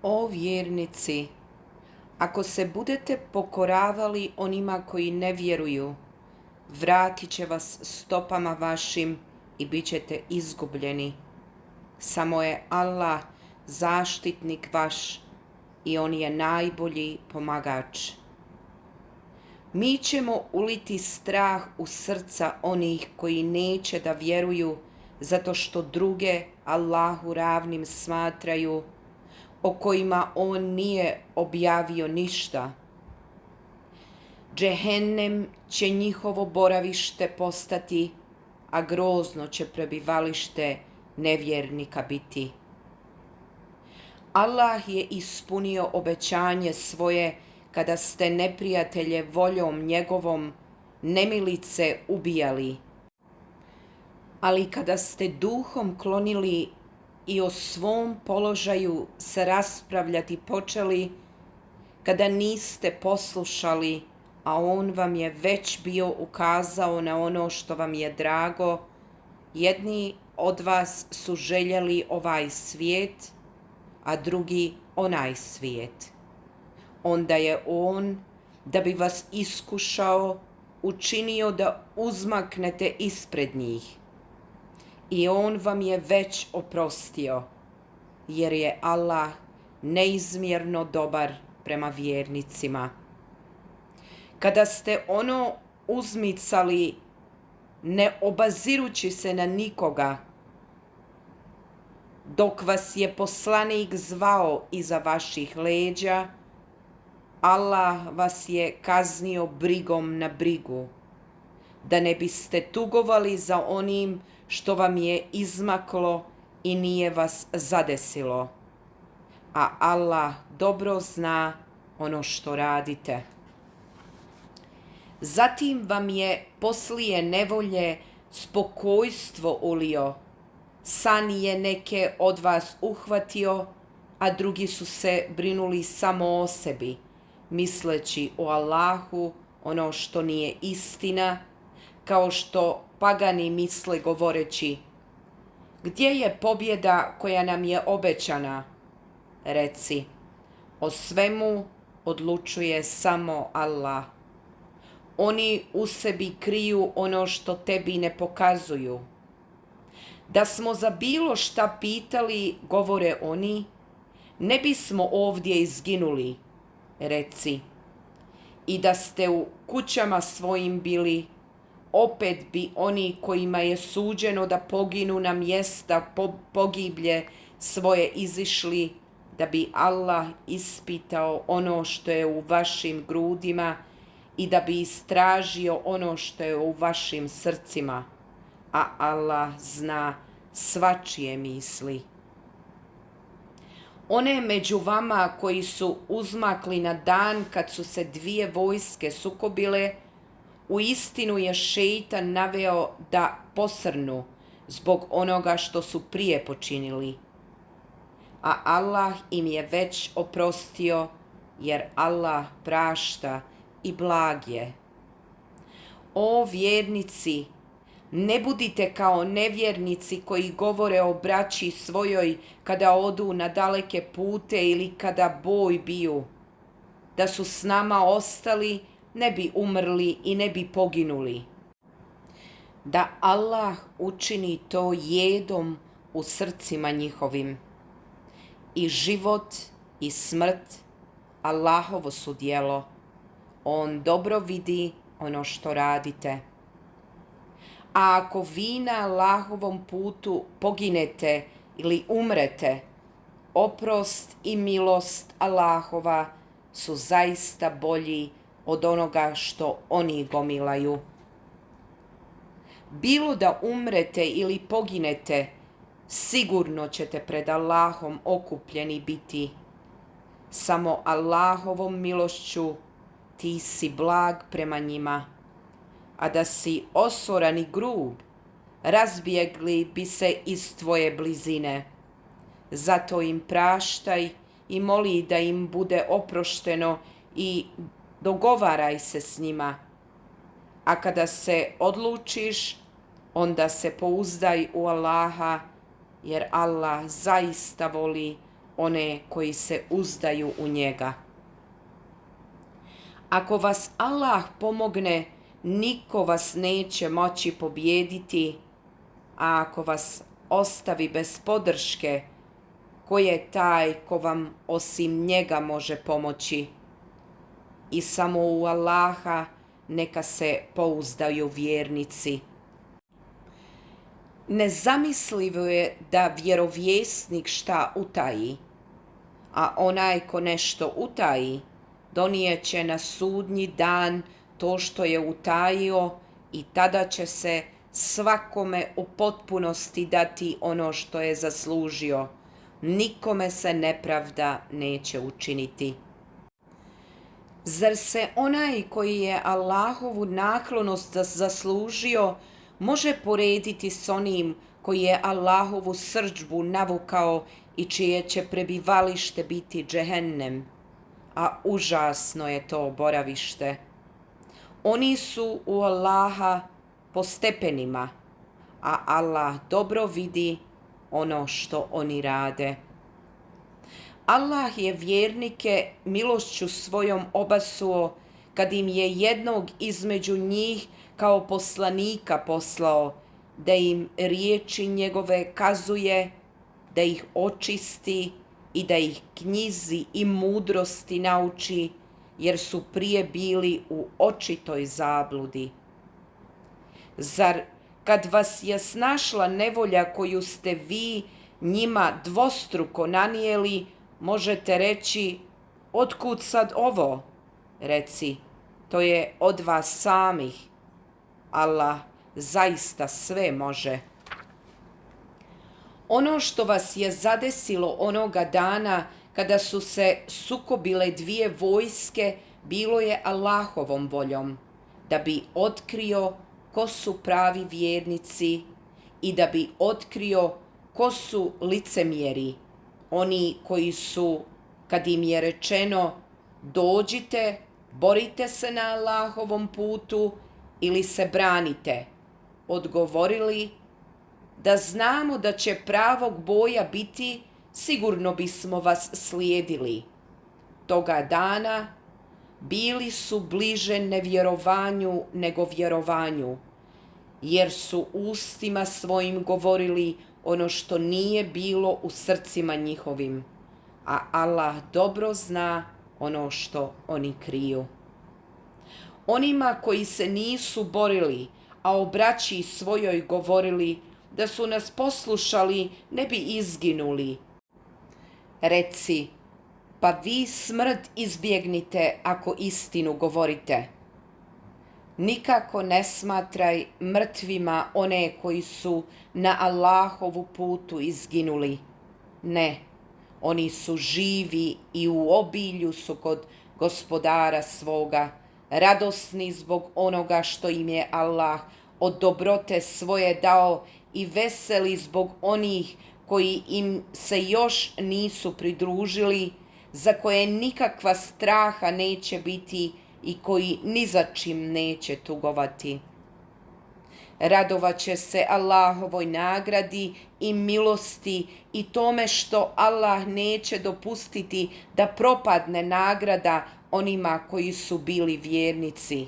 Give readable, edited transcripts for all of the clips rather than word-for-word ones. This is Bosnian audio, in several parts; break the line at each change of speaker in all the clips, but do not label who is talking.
O vjernici, ako se budete pokoravali onima koji ne vjeruju, vratit će vas stopama vašim i bit ćete izgubljeni. Samo je Allah zaštitnik vaš i on je najbolji pomagač. Mi ćemo uliti strah u srca onih koji neće da vjeruju zato što druge Allahu ravnim smatraju, o kojima on nije objavio ništa. Džehennem će njihovo boravište postati, a grozno će prebivalište nevjernika biti. Allah je ispunio obećanje svoje kada ste neprijatelje voljom njegovom nemilice ubijali. Ali kada ste duhom klonili i o svom položaju se raspravljati počeli, kada niste poslušali, a on vam je već bio ukazao na ono što vam je drago, jedni od vas su željeli ovaj svijet, a drugi onaj svijet. Onda je on, da bi vas iskušao, učinio da uzmaknete ispred njih. I on vam je već oprostio, jer je Allah neizmjerno dobar prema vjernicima. Kada ste ono uzmicali, ne obazirući se na nikoga, dok vas je poslanik zvao iza vaših leđa, Allah vas je kaznio brigom na brigu, da ne biste tugovali za onim što vam je izmaklo i nije vas zadesilo. A Allah dobro zna ono što radite. Zatim vam je poslije nevolje spokojstvo ulio, san je neke od vas uhvatio, a drugi su se brinuli samo o sebi, misleći o Allahu ono što nije istina, kao što pagani misle govoreći: gdje je pobjeda koja nam je obećana? Reci, o svemu odlučuje samo Allah. Oni u sebi kriju ono što tebi ne pokazuju. Da smo za bilo šta pitali, govore oni, ne bismo ovdje izginuli. Reci, i da ste u kućama svojim bili, opet bi oni kojima je suđeno da poginu na mjesta pogiblje svoje izišli, da bi Allah ispitao ono što je u vašim grudima i da bi istražio ono što je u vašim srcima, a Allah zna svačije misli. One među vama koji su uzmakli na dan kad su se dvije vojske sukobile, uistinu je šeitan naveo da posrnu zbog onoga što su prije počinili. A Allah im je već oprostio, jer Allah prašta i blag je. O vjernici, ne budite kao nevjernici koji govore o braći svojoj kada odu na daleke pute ili kada boj biju. Da su s nama ostali, ne bi umrli i ne bi poginuli. Da Allah učini to jedom u srcima njihovim. I život i smrt Allahovo su djelo. On dobro vidi ono što radite. A ako vi na Allahovom putu poginete ili umrete, oprost i milost Allahova su zaista bolji od onoga što oni gomilaju. Bilo da umrete ili poginete, sigurno ćete pred Allahom okupljeni biti. Samo Allahovom milošću ti si blag prema njima, a da si osoran i grub, razbjegli bi se iz tvoje blizine. Zato im praštaj i moli da im bude oprošteno i dogovaraj se s njima. A kada se odlučiš, onda se pouzdaj u Allaha, jer Allah zaista voli one koji se uzdaju u njega. Ako vas Allah pomogne, niko vas neće moći pobijediti, a ako vas ostavi bez podrške, ko je taj ko vam osim njega može pomoći? I samo u Allaha neka se pouzdaju vjernici. Nezamislivo je da vjerovjesnik šta utaji, a onaj ko nešto utaji, donijet će na sudnji dan to što je utajio i tada će se svakome u potpunosti dati ono što je zaslužio. Nikome se nepravda neće učiniti. Zar se onaj koji je Allahovu naklonost zaslužio može porediti s onim koji je Allahovu srdžbu navukao i čije će prebivalište biti džehennem? A užasno je to boravište. Oni su u Allaha po stepenima, a Allah dobro vidi ono što oni rade. Allah je vjernike milošću svojom obasuo kad im je jednog između njih kao poslanika poslao, da im riječi njegove kazuje, da ih očisti i da ih knjizi i mudrosti nauči, jer su prije bili u očitoj zabludi. Zar kad vas je snašla nevolja koju ste vi njima dvostruko nanijeli, možete reći, otkud sad ovo? Reci, to je od vas samih. Allah zaista sve može. Ono što vas je zadesilo onoga dana kada su se sukobile dvije vojske, bilo je Allahovom voljom, da bi otkrio ko su pravi vjernici i da bi otkrio ko su licemjeri, oni koji su, kad im je rečeno dođite, borite se na Allahovom putu ili se branite, odgovorili da znamo da će pravog boja biti, sigurno bismo vas slijedili. Toga dana bili su bliže nevjerovanju nego vjerovanju, jer su ustima svojim govorili ono što nije bilo u srcima njihovim, a Allah dobro zna ono što oni kriju. Onima koji se nisu borili, a o braći svojoj govorili da su nas poslušali, ne bi izginuli. Reci, pa vi smrt izbjegnite ako istinu govorite. Nikako ne smatraj mrtvima one koji su na Allahovu putu izginuli. Ne, oni su živi i u obilju su kod gospodara svoga, radosni zbog onoga što im je Allah od dobrote svoje dao i veseli zbog onih koji im se još nisu pridružili, za koje nikakva straha neće biti i koji ni za čim neće tugovati. Radovat će se Allahovoj nagradi i milosti i tome što Allah neće dopustiti da propadne nagrada onima koji su bili vjernici.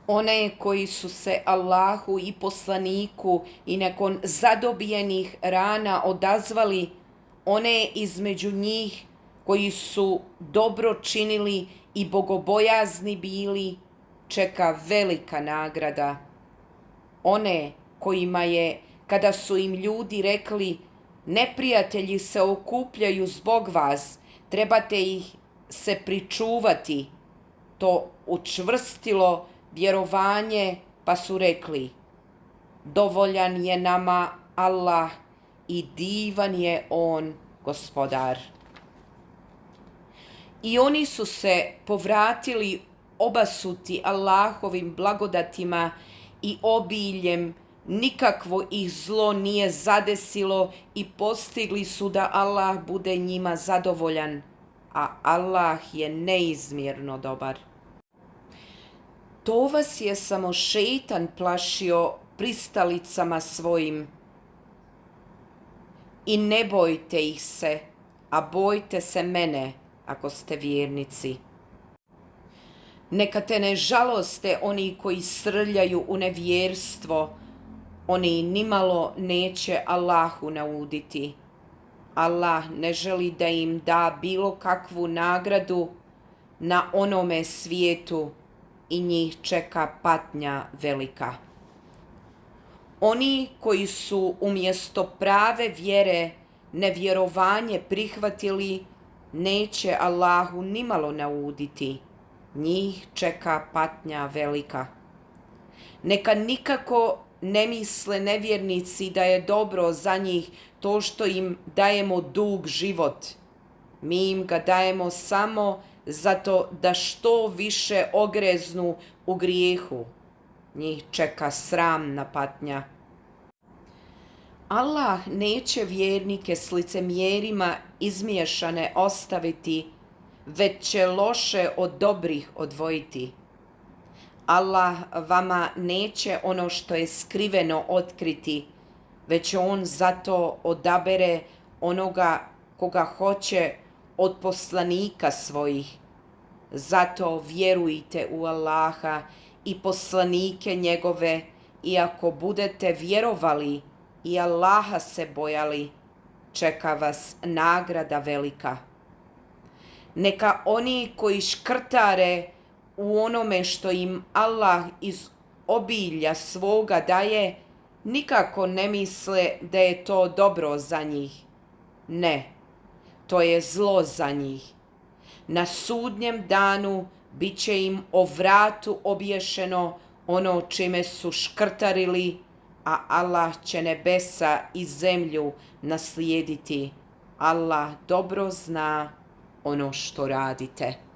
One koji su se Allahu i poslaniku i nakon zadobijenih rana odazvali, one između njih koji su dobro činili i bogobojazni bili, čeka velika nagrada. One kojima je, kada su im ljudi rekli, neprijatelji se okupljaju zbog vas, trebate ih se pričuvati, to učvrstilo vjerovanje, pa su rekli, dovoljan je nama Allah i divan je on gospodar. I oni su se povratili obasuti Allahovim blagodatima i obiljem, nikakvo ih zlo nije zadesilo i postigli su da Allah bude njima zadovoljan, a Allah je neizmjerno dobar. To vas je samo šeitan plašio pristalicama svojim. i ne bojte ih se, a bojte se mene ako ste vjernici. Neka te ne žaloste oni koji srljaju u nevjerstvo, oni nimalo neće Allahu nauditi. Allah ne želi da im da bilo kakvu nagradu na onome svijetu i njih čeka patnja velika. Oni koji su umjesto prave vjere nevjerovanje prihvatili, neće Allahu nimalo nauditi, njih čeka patnja velika. Neka nikako ne misle nevjernici da je dobro za njih to što im dajemo dug život. Mi im ga dajemo samo zato da što više ogreznu u grijehu. Njih čeka sramna patnja. Allah neće vjernike s licemjerima izmiješane ostaviti, već će loše od dobrih odvojiti. Allah vama neće ono što je skriveno otkriti, već on zato odabere onoga koga hoće od poslanika svojih. Zato vjerujte u Allaha i poslanike njegove, i ako budete vjerovali i Allaha se bojali, čeka vas nagrada velika. Neka oni koji škrtare u onome što im Allah iz obilja svoga daje, nikako ne misle da je to dobro za njih. Ne, to je zlo za njih. Na sudnjem danu bit će im o vratu obješeno ono čime su škrtarili, a Allah će nebesa i zemlju naslijediti. Allah dobro zna ono što radite.